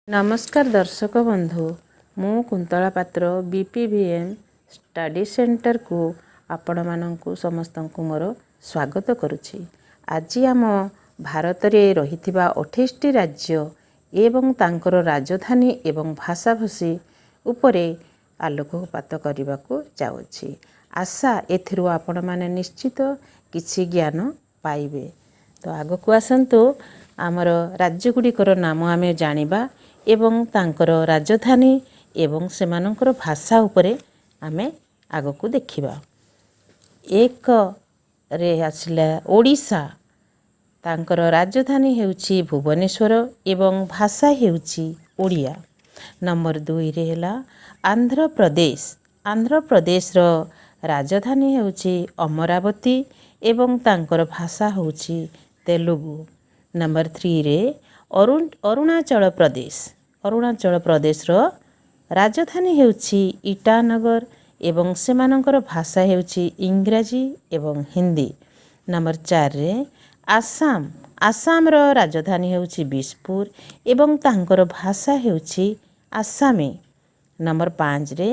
नमस्कार दर्शक बंधु मु कुंतला पात्र बीपीवीएम स्टडी सेंटर को आपण मानक समस्त को मोर स्वागत करुछि। आज आम भारत रे रहिथिबा 28 राज्य एवं तांकर राजधानी एवं भाषाभाषी उपरे आलोकपात करने को जाउछि। आशा एथिरु आपण माने निश्चित किछि ज्ञान पाइबे। तो आग को आसंतु आमर राज्य गुड़िकर नाम आमे जानिबा एवं तांकर राजधानी एवं सेमानंकर भाषा उपरे आमे आग को देखिबा। एक रे आसिला ओडिशा, तांकर राजधानी हेउछि भुवनेश्वर एवं भाषा हेउछि ओडिया। नंबर 2 रे हैला आंध्र प्रदेश। आंध्र प्रदेश रो राजधानी हेउछि अमरावती एवं तांकर भाषा हेउछि तेलुगु। नंबर 3 रे अरुणाचल प्रदेश। अरुणाचल प्रदेश रो राजधानी हेउछि ईटानगर एवं सेमानंकर भाषा हेउछि इंग्राजी एवं हिंदी। नंबर 4 रे आसाम। आसाम रो राजधानी हेउछि बिसपुर एवं तांकर भाषा हेउछि आसामी। नंबर 5 रे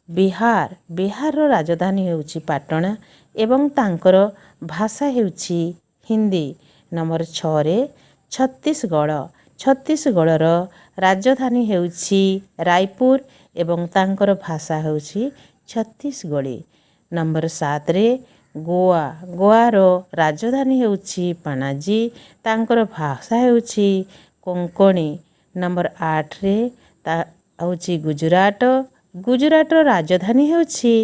बिहार। बिहार रो राजधानी हेउछि पाटना एवं तांकर भाषा हेउछि हिंदी। नंबर 6 रे छत्तीसगढ़। छत्तीसगढ़ रो राजधानी हेउछि रायपुर एवं तांकर भाषा हेउछि छत्तीसगढ़ी। नंबर 7 रे गोवा। गोवा रो राजधानी हेउछि पणाजी, तांकर भाषा हेउछि कोंकणी। नंबर 8 रे हेउछि गुजरात। गुजरात रो राजधानी हेउछि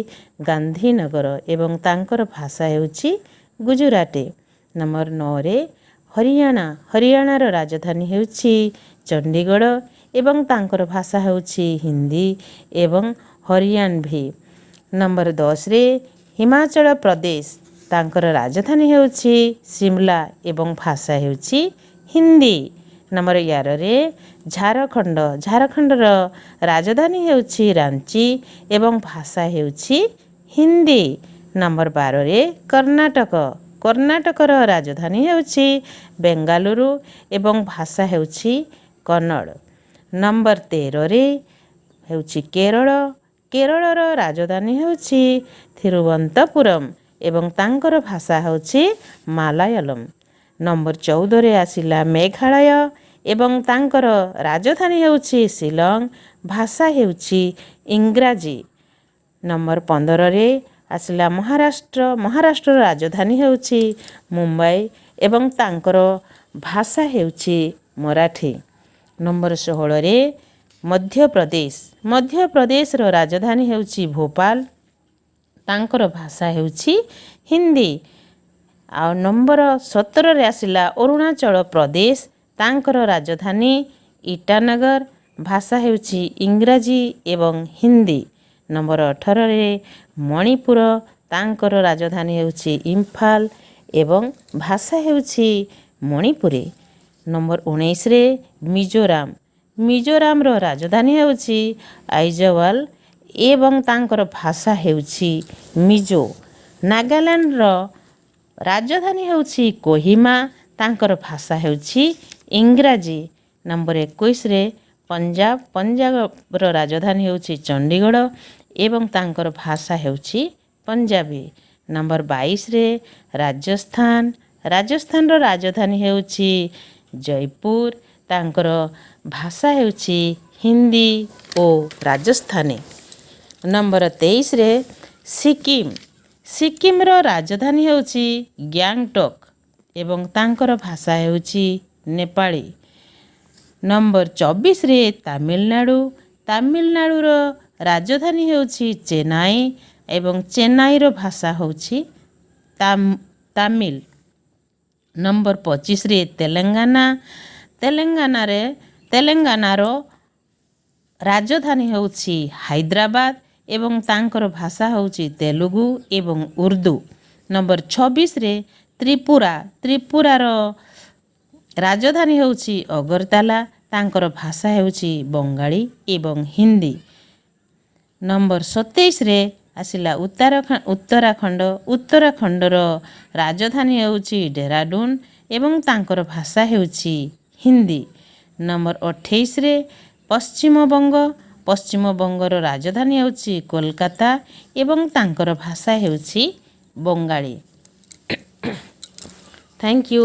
गांधीनगर एवं तांकर भाषा हेउछि गुजराती। नंबर 9 रे हरियाणा। हरियाणा रो राजधानी हेउछि चंडीगढ़ एवं तांकर भाषा हेउछि हिंदी एवं हरियाणवी। नंबर 10 रे हिमाचल प्रदेश। तांकर राजधानी हेउछि शिमला एवं भाषा हेउछि हिंदी। नंबर 11 रे झारखंड। झारखंड रो राजधानी हेउछि रांची एवं भाषा हेउछि हिंदी। नंबर 12 रे कर्नाटक। कर्नाटक रो राजधानी हेउछि बेंगालुरु एवं भाषा हेउछि कन्नड़। नंबर 13 रे हेउछि केरल। केरल रो राजधानी हेउछि थिरुवनंतपुरम एवं तांकर भाषा हेउछि मालायालम। नंबर 14 रे आसिला मेघालय एवं तांकर राजधानी हेउछि शिलंग, भाषा हेउछि इंग्राजी। नंबर 15 रे आसिला महाराष्ट्र। महाराष्ट्र राजधानी हेउछि मुंबई एवं तांकर भाषा हेउछि मराठी। नंबर 16 रे मध्य प्रदेश। मध्य प्रदेश रो राजधानी हेउछि भोपाल, तांकर भाषा हेउछि हिंदी। आ नंबर 17 रे आसिला अरुणाचल प्रदेश। तांकर राजधानी ईटानगर, भाषा हेउछि इंग्राजी एवं हिंदी। नंबर 18 रे मणिपुर। तांकर राजधानी हेउछि इम्फाल एवं भाषा हेउछि मणिपुरी। नंबर 19 रे मिजोराम। मिजोराम रो राजधानी हेउछि आइजवाल एवं तांकर भाषा हेउछि मिजो। नागालैंड रो राजधानी हेउछि कोहिमा, तांकर भाषा हेउछि इंग्राजी। नंबर 21 रे पंजाब। पंजाब रो राजधानी हेउछि चंडीगढ़ एवं तांकर भाषा हेउछि पंजाबी। नंबर 22 रे राजस्थान। राजस्थान रो राजधानी हेउछि जयपुर, तांकर भाषा हेउछि हिंदी ओ राजस्थानी। नंबर 23 रे सिक्किम। सिक्किम रो राजधानी हेउछि ग्यांगटक एवं तांकर भाषा हेउछि नेपाली। नंबर 24 रे तमिलनाडु। तमिलनाडु रो राजधानी हेउछि चेन्नई एवं चेन्नई रो भाषा हेउछि तमिल। नंबर 25 रे तेलंगाना। तेलंगाना रो राजधानी हेउछि हैदराबाद एवं तांकर भाषा हेउछि तेलुगु एवं उर्दू। नंबर 26 रे त्रिपुरा। त्रिपुरा रो राजधानी हेउछि अगरतला, तांकर भाषा हेउछि बंगाली एवं हिंदी। नंबर 27 रे आसिला उत्तराखंड। उत्तराखंड रो राजधानी हेउछि डेहराडून एवं तांकर भाषा हेउछि हिंदी। नंबर 28 रे ପଶ୍ଚିମବଙ୍ଗ। ପଶ୍ଚିମବଙ୍ଗର ରାଜଧାନୀ ହେଉଛି କୋଲକାତା ଏବଂ ତାଙ୍କର ଭାଷା ହେଉଛି ବଙ୍ଗାଳୀ। Thank you.